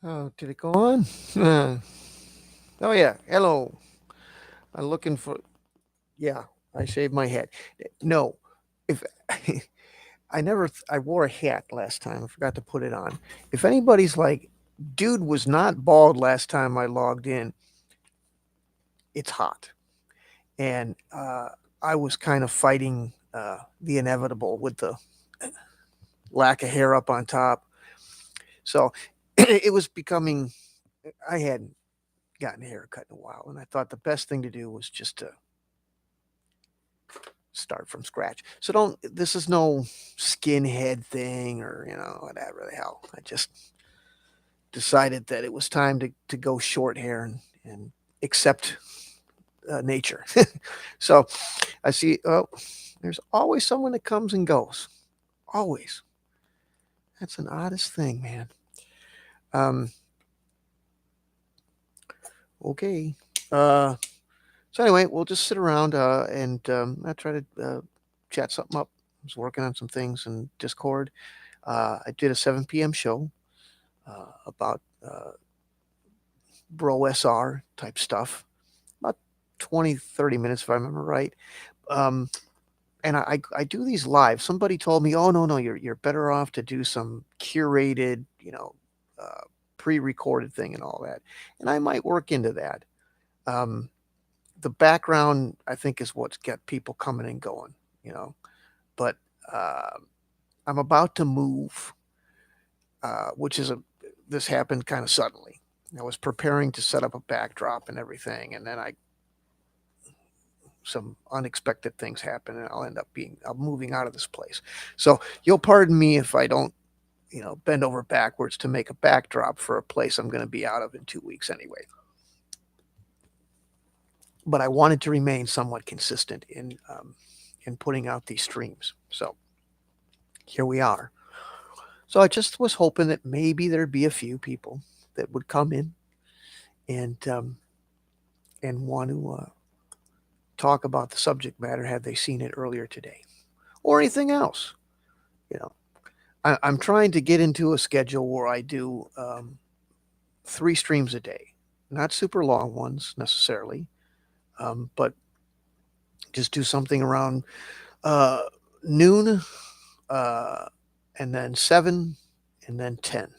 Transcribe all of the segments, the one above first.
Oh, did it go on? Oh yeah. Hello. I'm looking for. Yeah, I shaved my head. No, if I wore a hat last time. I forgot to put it on. If anybody's like, dude was not bald last time I logged in, it's hot, and I was kind of fighting the inevitable with the lack of hair up on top. So it was becoming. I hadn't gotten a haircut in a while, and I thought the best thing to do was just to start from scratch. So don't. This is no skinhead thing or whatever the hell. I just decided that it was time to go short hair and accept nature. So I see. Oh, there's always someone that comes and goes. Always. That's an oddest thing, man. Um. Okay. Uh. So anyway, we'll just sit around and I try to chat something up. I was working on some things in Discord. I did a 7 p.m. show about Bro SR type stuff, about 20, 30 minutes if I remember right. Um, and I do these live. Somebody told me, oh no, you're better off to do some curated, uh, pre-recorded thing and all that. And I might work into that. Um, the background I think is what's got people coming and going, you know. But uh, I'm about to move, which is a this happened kind of suddenly. I was preparing to set up a backdrop and everything, and then I some unexpected things happen, and I'm moving out of this place. So you'll pardon me if I don't, bend over backwards to make a backdrop for a place I'm going to be out of in 2 weeks anyway. But I wanted to remain somewhat consistent in putting out these streams. So here we are. So I just was hoping that maybe there'd be a few people that would come in and want to talk about the subject matter had they seen it earlier today or anything else. You know, I'm trying to get into a schedule where I do 3 streams a day, not super long ones necessarily, but just do something around uh, noon, uh, and then 7, and then 10.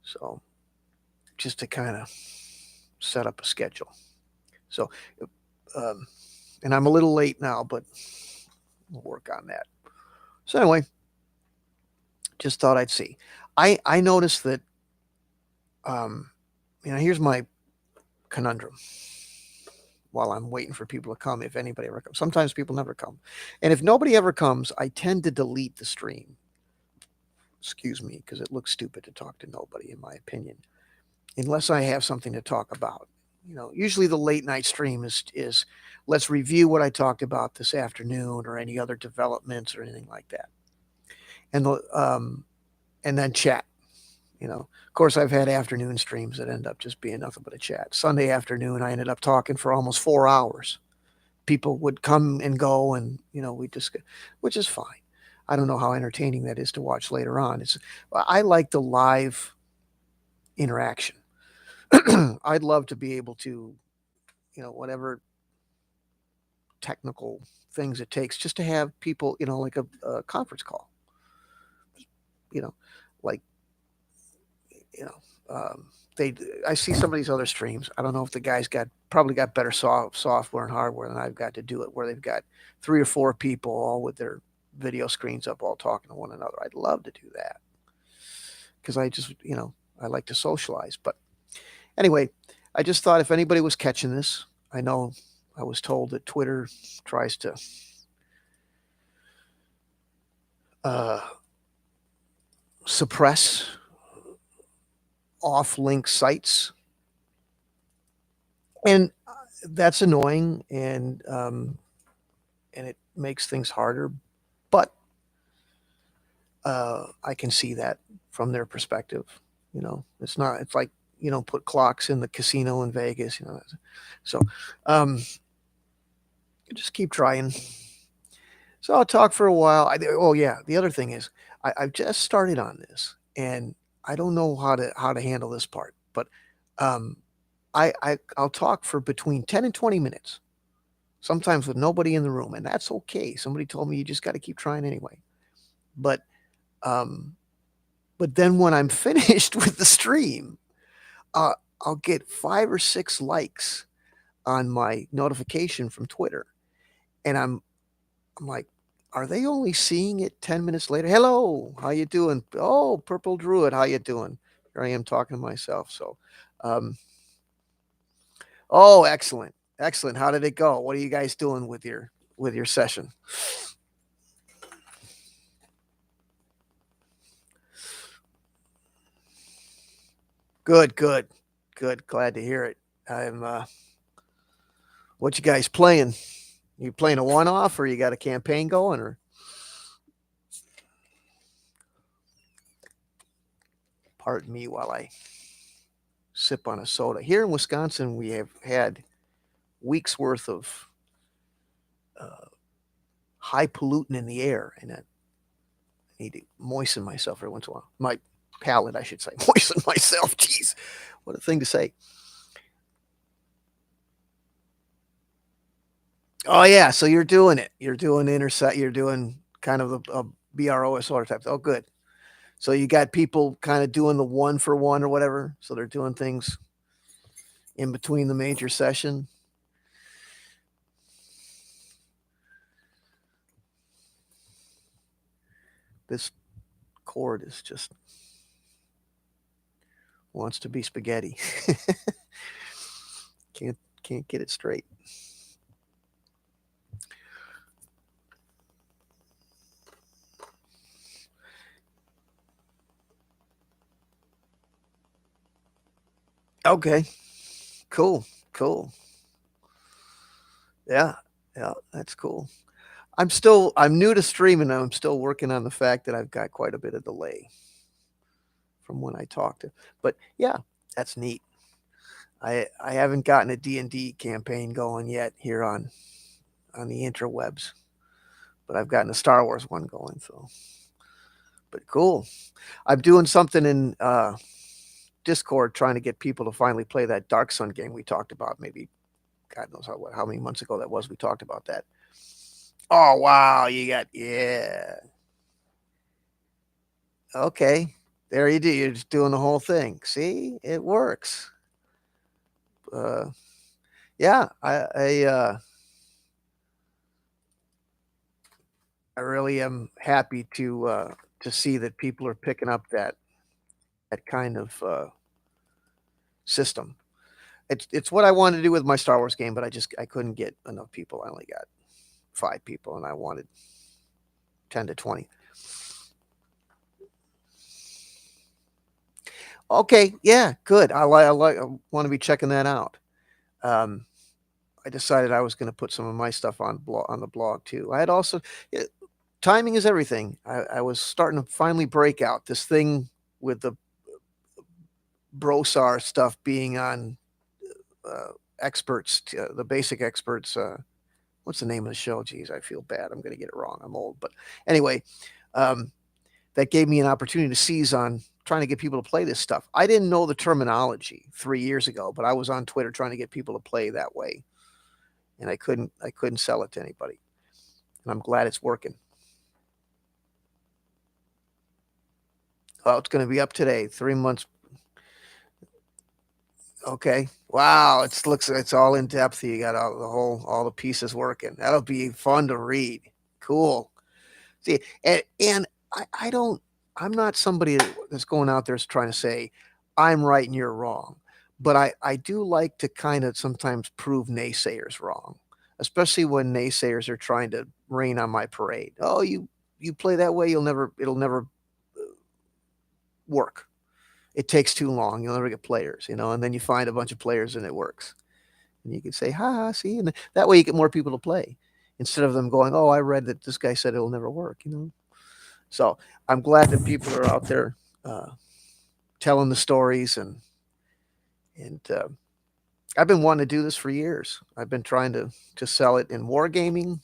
So just to kind of set up a schedule. So, um, and I'm a little late now, but we'll work on that. So anyway, just thought I'd see. I noticed that um, here's my conundrum. While I'm waiting for people to come, if anybody ever comes, sometimes people never come, and if nobody ever comes, I tend to delete the stream. Excuse me, because it looks stupid to talk to nobody, in my opinion, unless I have something to talk about. Usually the late night stream is let's review what I talked about this afternoon or any other developments or anything like that, and and then chat. Of course, I've had afternoon streams that end up just being nothing but a chat. Sunday afternoon, I ended up talking for almost 4 hours. People would come and go, and we just, which is fine. I don't know how entertaining that is to watch later on. I like the live interaction. I'd love to be able to, whatever technical things it takes, just to have people, like a conference call, you know, like you know, they. I see some of these other streams. I don't know if the guys probably got better software and hardware than I've got to do it, where they've got 3 or 4 people all with their video screens up, all talking to one another. I'd love to do that because I just, I like to socialize. But anyway, I just thought if anybody was catching this, I know I was told that Twitter tries to uh, suppress off link sites, and that's annoying, and it makes things harder. But I can see that from their perspective. It's not. It's like put clocks in the casino in Vegas. So um, just keep trying. So I'll talk for a while. Oh yeah, the other thing is I've just started on this, and I don't know how to handle this part, but um, I'll talk for between 10 and 20 minutes, sometimes with nobody in the room, and that's okay. Somebody told me you just got to keep trying anyway. But um, but then when I'm finished with the stream, uh, I'll get 5 or 6 likes on my notification from Twitter, and I'm like, are they only seeing it 10 minutes later? Hello, how you doing? Oh, Purple Druid, how you doing? Here I am talking to myself. So, um, oh, excellent, excellent. How did it go? What are you guys doing with your session? Good, good, good. Glad to hear it. I'm. What you guys playing? You playing a one-off, or you got a campaign going, or pardon me while I sip on a soda. Here in Wisconsin, we have had weeks worth of uh, high pollutant in the air, and I need to moisten myself every once in a while. My palate, I should say, moisten myself. Jeez, what a thing to say. Oh yeah, so you're doing it. You're doing intersect. You're doing kind of a BROSR type. Oh, good. So you got people kind of doing the one for one or whatever. So they're doing things in between the major session. This cord is just wants to be spaghetti. Can't get it straight. Okay, cool, cool. Yeah, yeah, that's cool. I'm new to streaming. I'm still working on the fact that I've got quite a bit of delay from when I talked to. But yeah, that's neat. I haven't gotten a D&D campaign going yet here on the interwebs, but I've gotten a Star Wars one going. So, but cool. I'm doing something in Discord trying to get people to finally play that Dark Sun game we talked about. Maybe God knows how many months ago that was. We talked about that. Oh wow, you got yeah. Okay, there you do. You're just doing the whole thing. See, it works. Uh, yeah, I really am happy to see that people are picking up that kind of system. It's what I wanted to do with my Star Wars game, but I couldn't get enough people. I only got 5 people, and I wanted 10 to 20. Okay, yeah, good. I want to be checking that out. Um, I decided I was going to put some of my stuff on the blog too. I had also yeah, timing is everything. I was starting to finally break out this thing with the Brosar stuff being on uh, experts, the basic experts. What's the name of the show? Geez, I feel bad. I'm going to get it wrong. I'm old, but anyway, um, that gave me an opportunity to seize on trying to get people to play this stuff. I didn't know the terminology 3 years ago, but I was on Twitter trying to get people to play that way, and I couldn't sell it to anybody. And I'm glad it's working. Oh, it's going to be up today. 3 months. Okay. Wow. It's all in depth. You got all the pieces working. That'll be fun to read. Cool. See, and I don't. I'm not somebody that's going out there trying to say I'm right and you're wrong. But I do like to kind of sometimes prove naysayers wrong, especially when naysayers are trying to rain on my parade. Oh, you play that way, it'll never work. It takes too long. You'll never get players, and then you find a bunch of players and it works. And you can say, ha, see, and that way you get more people to play instead of them going, oh, I read that this guy said it'll never work. So I'm glad that people are out there telling the stories and I've been wanting to do this for years. I've been trying to sell it in wargaming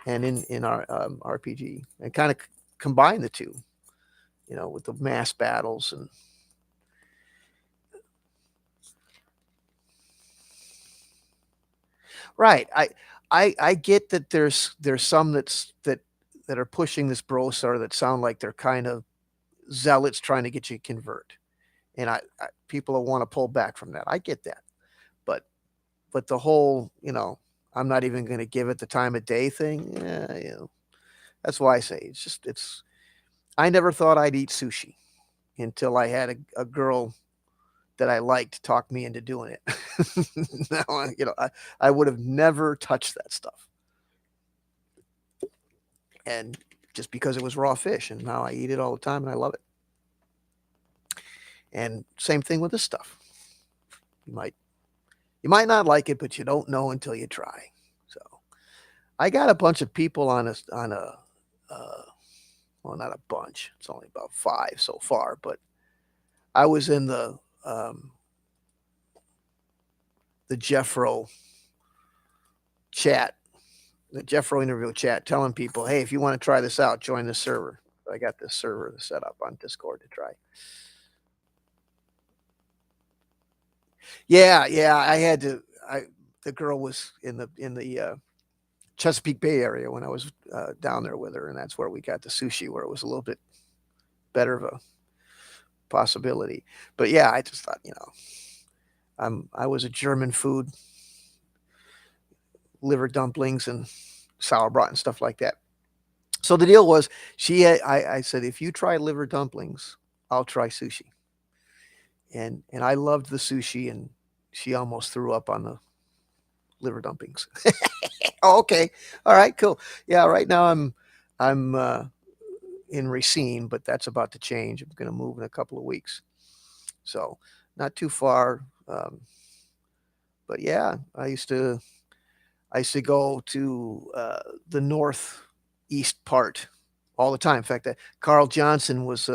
and in our RPG and kind of combine the two. with the mass battles and right. I get that there's some that are pushing this brosar that sound like they're kind of zealots trying to get you to convert. And people will want to pull back from that. I get that. But the whole, I'm not even going to give it the time of day thing. Yeah, that's why I say I never thought I'd eat sushi until I had a girl that I liked talk me into doing it. Now, I would have never touched that stuff. And just because it was raw fish, and now I eat it all the time and I love it. And same thing with this stuff. You might you might not like it, but you don't know until you try. So I got a bunch of people on a uh, well, not a bunch. It's only about five so far, but I was in the Jeffro chat, the Jeffro interview chat, telling people, hey, if you want to try this out, join the server. I got this server set up on Discord to try. Yeah, yeah. I had to. The girl was in the Chesapeake Bay area when I was down there with her, and that's where we got the sushi, where it was a little bit better of a possibility. But yeah, I just thought, I was a German food, liver dumplings and sauerbraten and stuff like that. So the deal was, I said, if you try liver dumplings, I'll try sushi. And I loved the sushi, and she almost threw up on the liver dumplings. Oh, okay. All right, cool. Yeah, right now I'm in Racine, but that's about to change. I'm going to move in a couple of weeks. So, not too far. But yeah, I used to go to the northeast part all the time. In fact, Carl Johnson was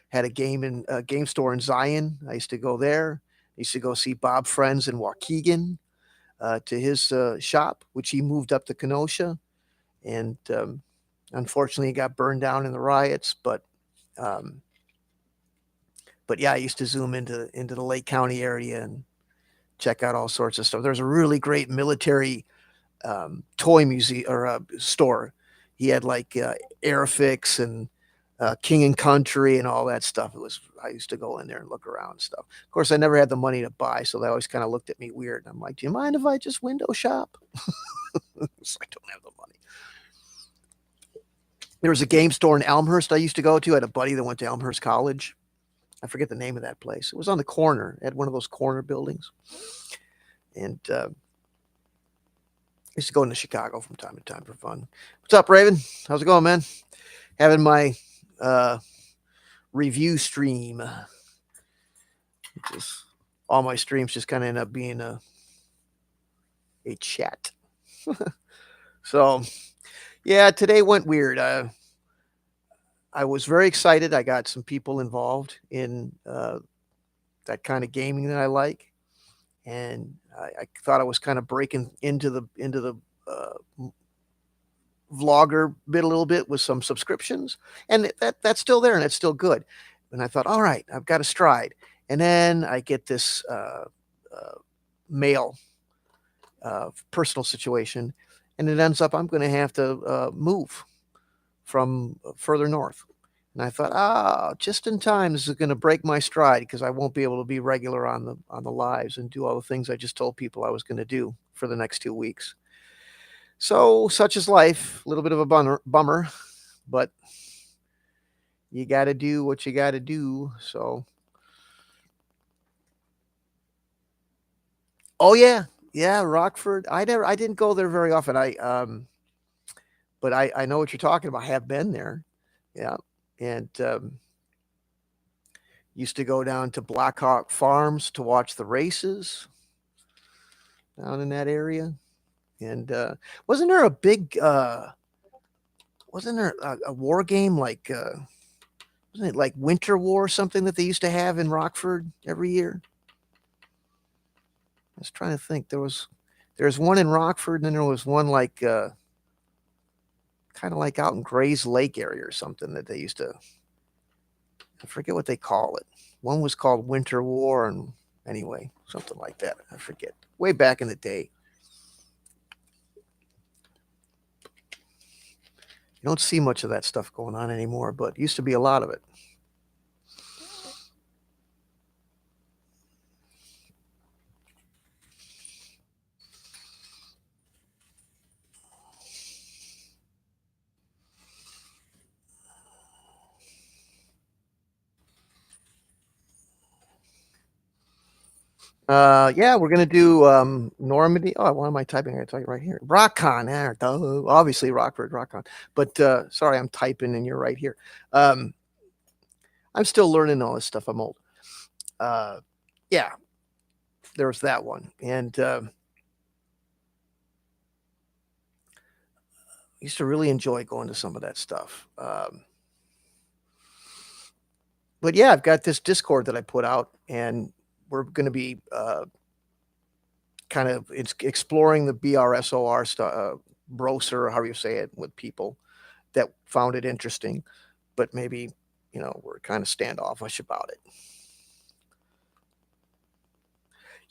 had a game store in Zion. I used to go there. I used to go see Bob Friends in Waukegan to his shop, which he moved up to Kenosha, and unfortunately, he got burned down in the riots. Um, but yeah, I used to zoom into the Lake County area and check out all sorts of stuff. There's a really great military toy museum or store. He had like Airfix and King and Country and all that stuff. I used to go in there and look around and stuff. Of course, I never had the money to buy, so they always kind of looked at me weird. I'm like, "Do you mind if I just window shop?" So I don't have the money. There was a game store in Elmhurst I used to go to. I had a buddy that went to Elmhurst College. I forget the name of that place. It was on the corner. It had one of those corner buildings, and I used to go into Chicago from time to time for fun. What's up, Raven? How's it going, man? Having my uh, review stream. Just all my streams just kind of end up being a chat. So yeah, today went weird. I was very excited. I got some people involved in that kind of gaming that I like, and I thought I was kind of breaking into the vlogger bit a little bit with some subscriptions, and that's still there and it's still good. And I thought, all right, I've got a stride, and then I get this mail personal situation, and it ends up I'm going to have to move from further north. And I thought, just in time, this is going to break my stride because I won't be able to be regular on the lives and do all the things I just told people I was going to do for the next 2 weeks. So such is life. A little bit of a bummer, but you got to do what you got to do. So, oh yeah, yeah, Rockford. I didn't go there very often. But I know what you're talking about. I have been there. Yeah, and used to go down to Blackhawk Farms to watch the races down in that area. And wasn't there a big wasn't there a war game like wasn't it like Winter War or something that they used to have in Rockford every year? I was trying to think. There's one in Rockford, and then there was one like kind of like out in Gray's Lake area or something that they used to I forget what they call it. One was called Winter War, and anyway, something like that. I forget. Way back in the day. You don't see much of that stuff going on anymore, but used to be a lot of it. Yeah, we're gonna do Normandy. Oh, why am I typing? I tell you right here. RockCon. There, duh, obviously Rockford, RockCon. But sorry, I'm typing and you're right here. Um, I'm still learning all this stuff. I'm old. Uh, yeah, there was that one, and used to really enjoy going to some of that stuff. But yeah, I've got this Discord that I put out, and we're going to be kind of it's exploring the BRSOR stuff, browser, however you say it, with people that found it interesting, but maybe we're kind of standoffish about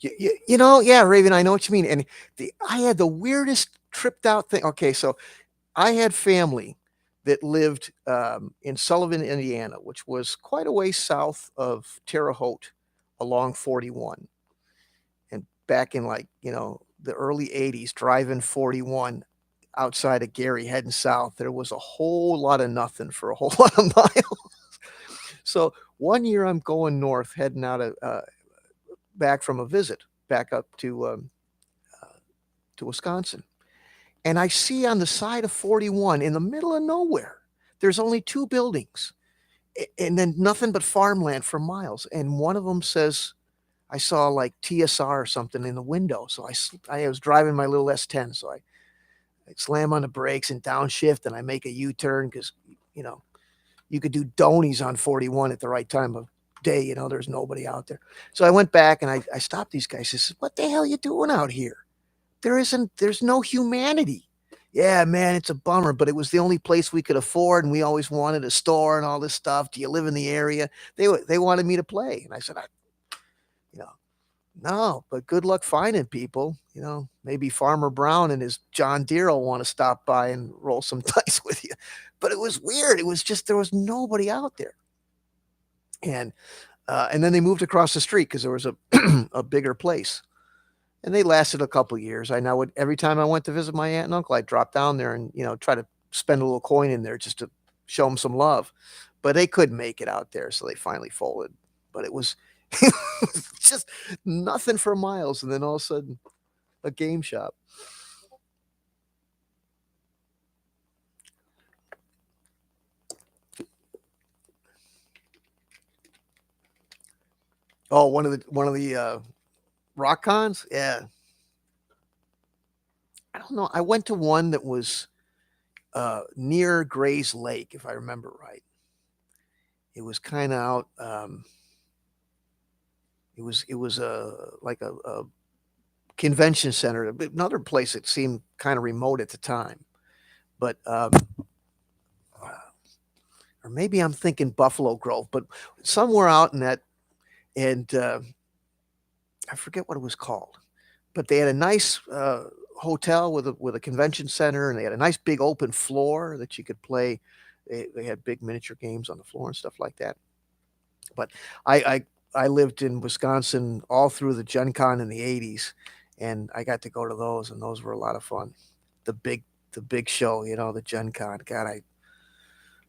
it. Yeah, Raven, I know what you mean. And I had the weirdest tripped out thing. Okay, so I had family that lived in Sullivan, Indiana, which was quite a way south of Terre Haute along 41. And back in like, the early 80s, driving 41 outside of Gary heading south, there was a whole lot of nothing for a whole lot of miles. So one year I'm going north, heading out of back from a visit back up uh, to Wisconsin. And I see on the side of 41 in the middle of nowhere, there's only two buildings and then nothing but farmland for miles. And one of them says, I saw like TSR or something in the window. So I was driving my little S10. So I slam on the brakes and downshift and I make a U-turn because, you know, you could do donies on 41 at the right time of day. There's nobody out there. So I went back and I stopped these guys. I said, what the hell are you doing out here? There's no humanity. Yeah, man, it's a bummer, but it was the only place we could afford, and we always wanted a store and all this stuff. Do you live in the area? They wanted me to play, and I said, you know, no, but good luck finding people. Maybe Farmer Brown and his John Deere will want to stop by and roll some dice with you. But it was weird. It was just there was nobody out there, and then they moved across the street because there was a a bigger place. And they lasted a couple years. I know every time I went to visit my aunt and uncle, I'd drop down there and try to spend a little coin in there just to show them some love. But they couldn't make it out there, so they finally folded. But it was just nothing for miles, and then all of a sudden, a game shop. Oh, one of the rock cons. Yeah, I don't know. I went to one that was near Gray's Lake, if I remember right. It was kind of out. It was like a convention center, another place that seemed kind of remote at the time. But or maybe I'm thinking Buffalo Grove, but somewhere out in that, and I forget what it was called. But they had a nice hotel with a convention center, and they had a nice big open floor that you could play. They had big miniature games on the floor and stuff like that. But I lived in Wisconsin all through the Gen Con in the 80s, and I got to go to those, and those were a lot of fun. The big the big show, the Gen Con. God, I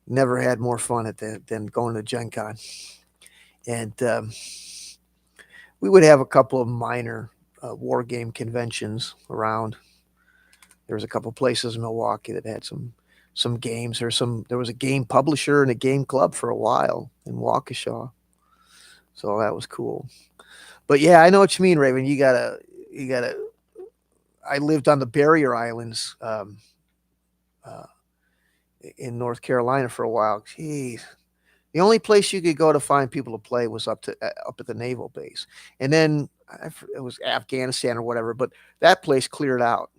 never had more fun at than going to Gen Con. And we would have a couple of minor war game conventions around. There was a couple places in Milwaukee that had some games. There was a game publisher and a game club for a while in Waukesha. So that was cool. But yeah, I know what you mean, Raven. You gotta. I lived on the Barrier Islands uh, in North Carolina for a while. Jeez, the only place you could go to find people to play was up at the naval base, and then it was Afghanistan or whatever. But that place cleared out.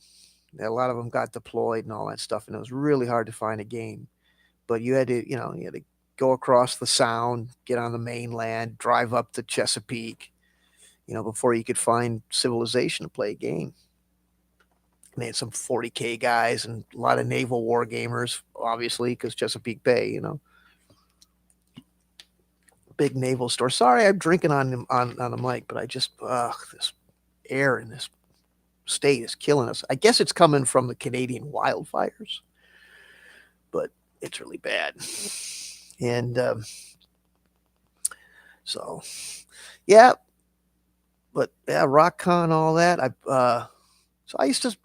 A lot of them got deployed and all that stuff, and it was really hard to find a game. But you had to go across the Sound, get on the mainland, drive up to Chesapeake, before you could find civilization to play a game. And they had some 40K guys and a lot of naval war gamers, obviously, because Chesapeake Bay, big naval store. Sorry, I'm drinking on the mic, but I just this air in this state is killing us. I guess it's coming from the Canadian wildfires, but it's really bad. And so, yeah, but yeah, RockCon, all that. So I used to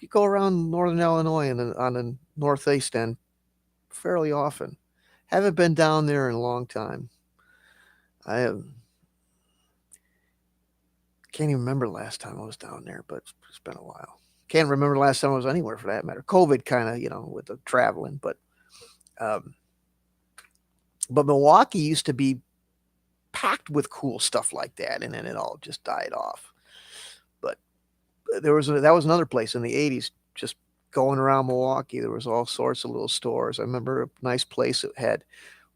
go around Northern Illinois and on the northeast end fairly often. Haven't been down there in a long time. I can't even remember the last time I was down there, but it's been a while. Can't remember the last time I was anywhere for that matter. COVID kind of, with the traveling, but Milwaukee used to be packed with cool stuff like that, and then it all just died off. But that was another place in the '80s. Just going around Milwaukee, there was all sorts of little stores. I remember a nice place that had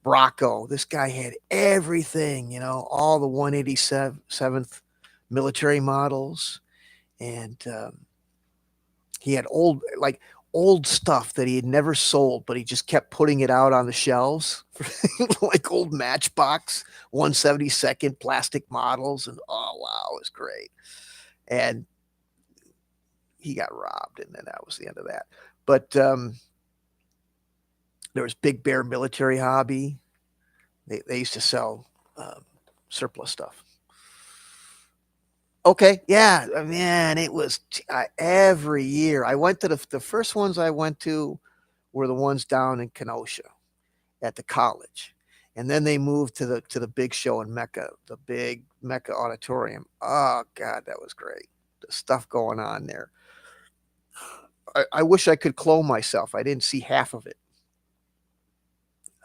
Rocco. This guy had everything, all the 187th military models, and he had old stuff that he had never sold, but he just kept putting it out on the shelves, like old Matchbox 172nd plastic models, and oh wow, it was great. And he got robbed, and then that was the end of that. But there was Big Bear Military Hobby. They used to sell surplus stuff. Okay, yeah, man, it was every year. I went to the first ones I went to were the ones down in Kenosha at the college, and then they moved to the big show in Mecca, the big Mecca Auditorium. Oh God, that was great. The stuff going on there. I wish I could clone myself. I didn't see half of it.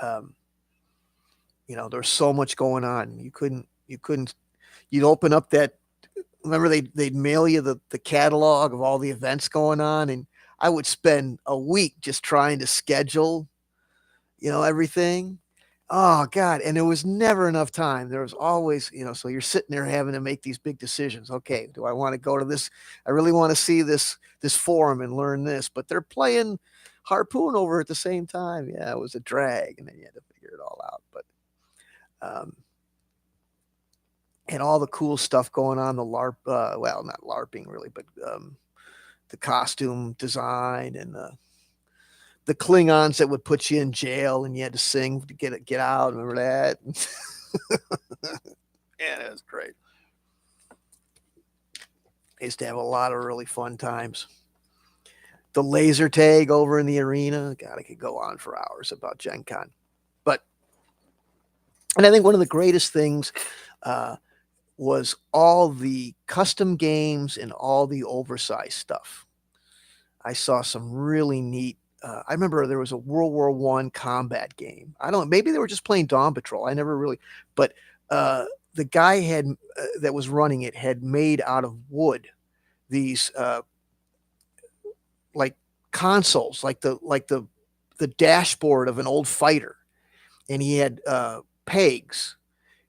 Um, there's so much going on. You'd open up that. Remember they'd mail you the catalog of all the events going on, and I would spend a week just trying to schedule, everything. Oh God. And there was never enough time. There was always, so you're sitting there having to make these big decisions. Okay, do I want to go to this? I really want to see this forum and learn this, but they're playing Harpoon over at the same time. Yeah, it was a drag, and then you had to figure it all out. But and all the cool stuff going on, the LARP, well, not LARPing really, but the costume design and the Klingons that would put you in jail and you had to sing to get out. Remember that? Yeah, that was great. I used to have a lot of really fun times. The laser tag over in the arena. God, I could go on for hours about Gen Con. And I think one of the greatest things was all the custom games and all the oversized stuff. I saw some really neat. I remember there was a World War I combat game. I don't know, maybe they were just playing Dawn Patrol. I never really, but the guy that was running it had made out of wood these like consoles, like the dashboard of an old fighter, and he had pegs.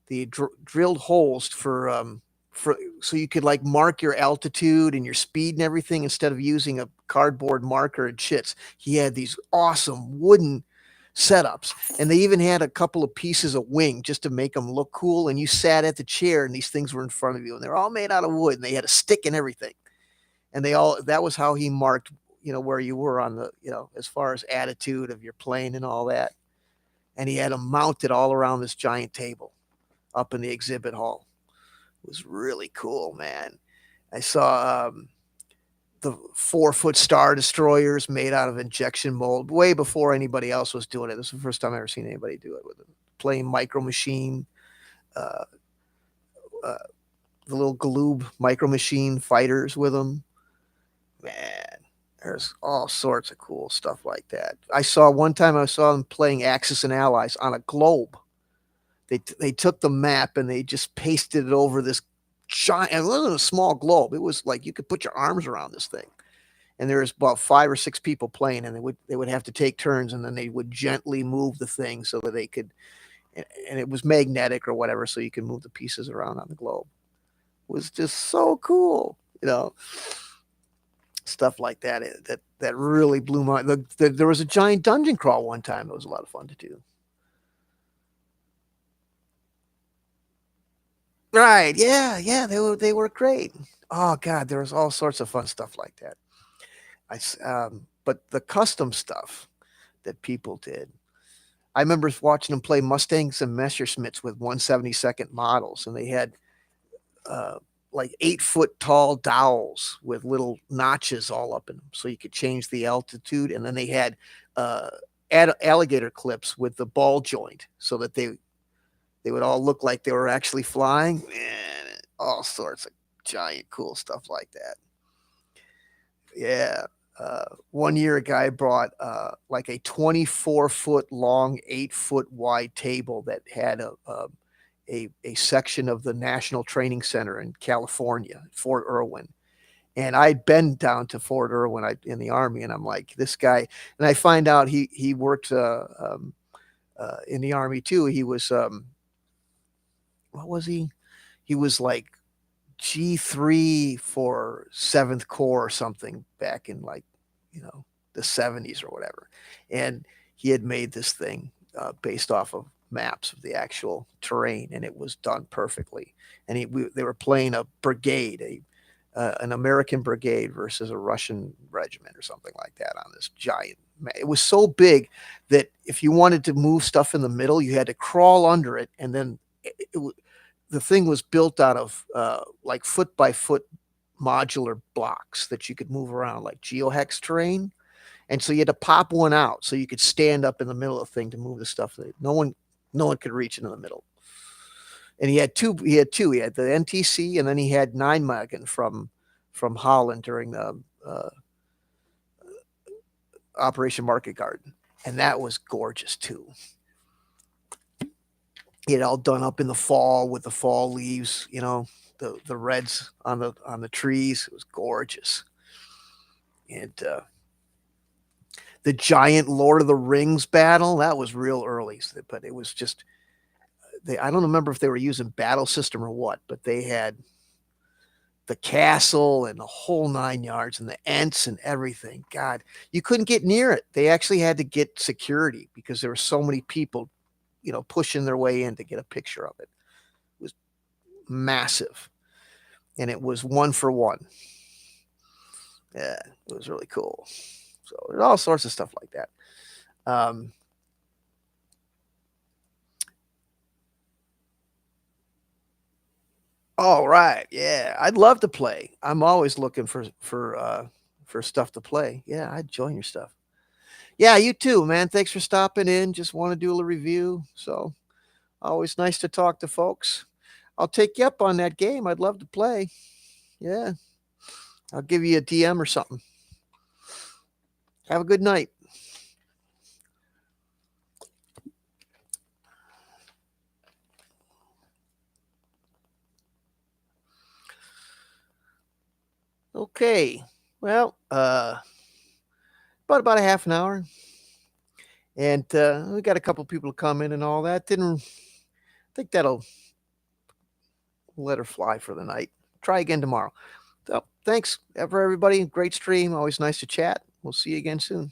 They drilled holes for so you could like mark your altitude and your speed and everything instead of using a cardboard marker and shits. He had these awesome wooden setups, and they even had a couple of pieces of wing just to make them look cool. And you sat at the chair, and these things were in front of you, and they're all made out of wood, and they had a stick and everything. And that was how he marked, where you were on the, as far as attitude of your plane and all that. And he had them mounted all around this giant table up in the exhibit hall. It was really cool, man. I saw the 4-foot Star Destroyers made out of injection mold way before anybody else was doing it. This is the first time I've ever seen anybody do it with a plain Micro Machine, the little Galoob Micro Machine fighters with them. Man, there's all sorts of cool stuff like that. I saw them playing Axis and Allies on a globe. They took the map and they just pasted it over this giant. It wasn't a small globe. It was like you could put your arms around this thing, and there was about 5 or 6 people playing, and they would have to take turns, and then they would gently move the thing so that they could, and it was magnetic or whatever, so you can move the pieces around on the globe. It was just so cool, stuff like that. That really blew my. There was a giant dungeon crawl one time. It was a lot of fun to do. Right? Yeah, yeah. They were great. Oh God, there was all sorts of fun stuff like that. But the custom stuff that people did. I remember watching them play Mustangs and Messerschmitts with 1/72nd models, and they had uh, like 8 foot tall dowels with little notches all up in them, so you could change the altitude. And then they had uh, alligator clips with the ball joint, so that they would all look like they were actually flying. Man, all sorts of giant cool stuff like that. Yeah. One year, a guy brought like a 24-foot long, 8 foot wide table that had a section of the National Training Center in California, Fort Irwin. And I'd been down to Fort Irwin in the Army, and I'm like, this guy. And I find out he worked in the Army too. He was what was he? He was like G3 for 7th Corps or something back in, like, you know, the 70s or whatever. And he had made this thing based off of maps of the actual terrain, and it was done perfectly. And they were playing a brigade, an American brigade versus a Russian regiment or something like that on this giant. It was so big that if you wanted to move stuff in the middle, you had to crawl under it, and then the thing was built out of like foot by foot modular blocks that you could move around like geohex terrain. And so you had to pop one out so you could stand up in the middle of the thing to move the stuff that no one could reach into the middle. And he had two. He had two. He had the NTC, and then he had Nijmegen from Holland during the Operation Market Garden, and that was gorgeous too. He had all done up in the fall with the fall leaves, the reds on the trees. It was gorgeous. And the giant Lord of the Rings battle, that was real early, but it was just I don't remember if they were using battle system or what, but they had the castle and the whole 9 yards and the Ents and everything. God, you couldn't get near it. They actually had to get security because there were so many people, pushing their way in to get a picture of it. It was massive, and it was 1 for 1. Yeah, it was really cool. So there's all sorts of stuff like that. Um, All right, yeah, I'd love to play. I'm always looking for stuff to play. Yeah, I'd join your stuff. Yeah, you too, man. Thanks for stopping in. Just want to do a little review. So always nice to talk to folks. I'll take you up on that game. I'd love to play. Yeah, I'll give you a DM or something. Have a good night. Okay. Well, about a half an hour, and we got a couple people come in and all that. Didn't think that'll let her fly for the night. Try again tomorrow. So thanks for everybody. Great stream. Always nice to chat. We'll see you again soon.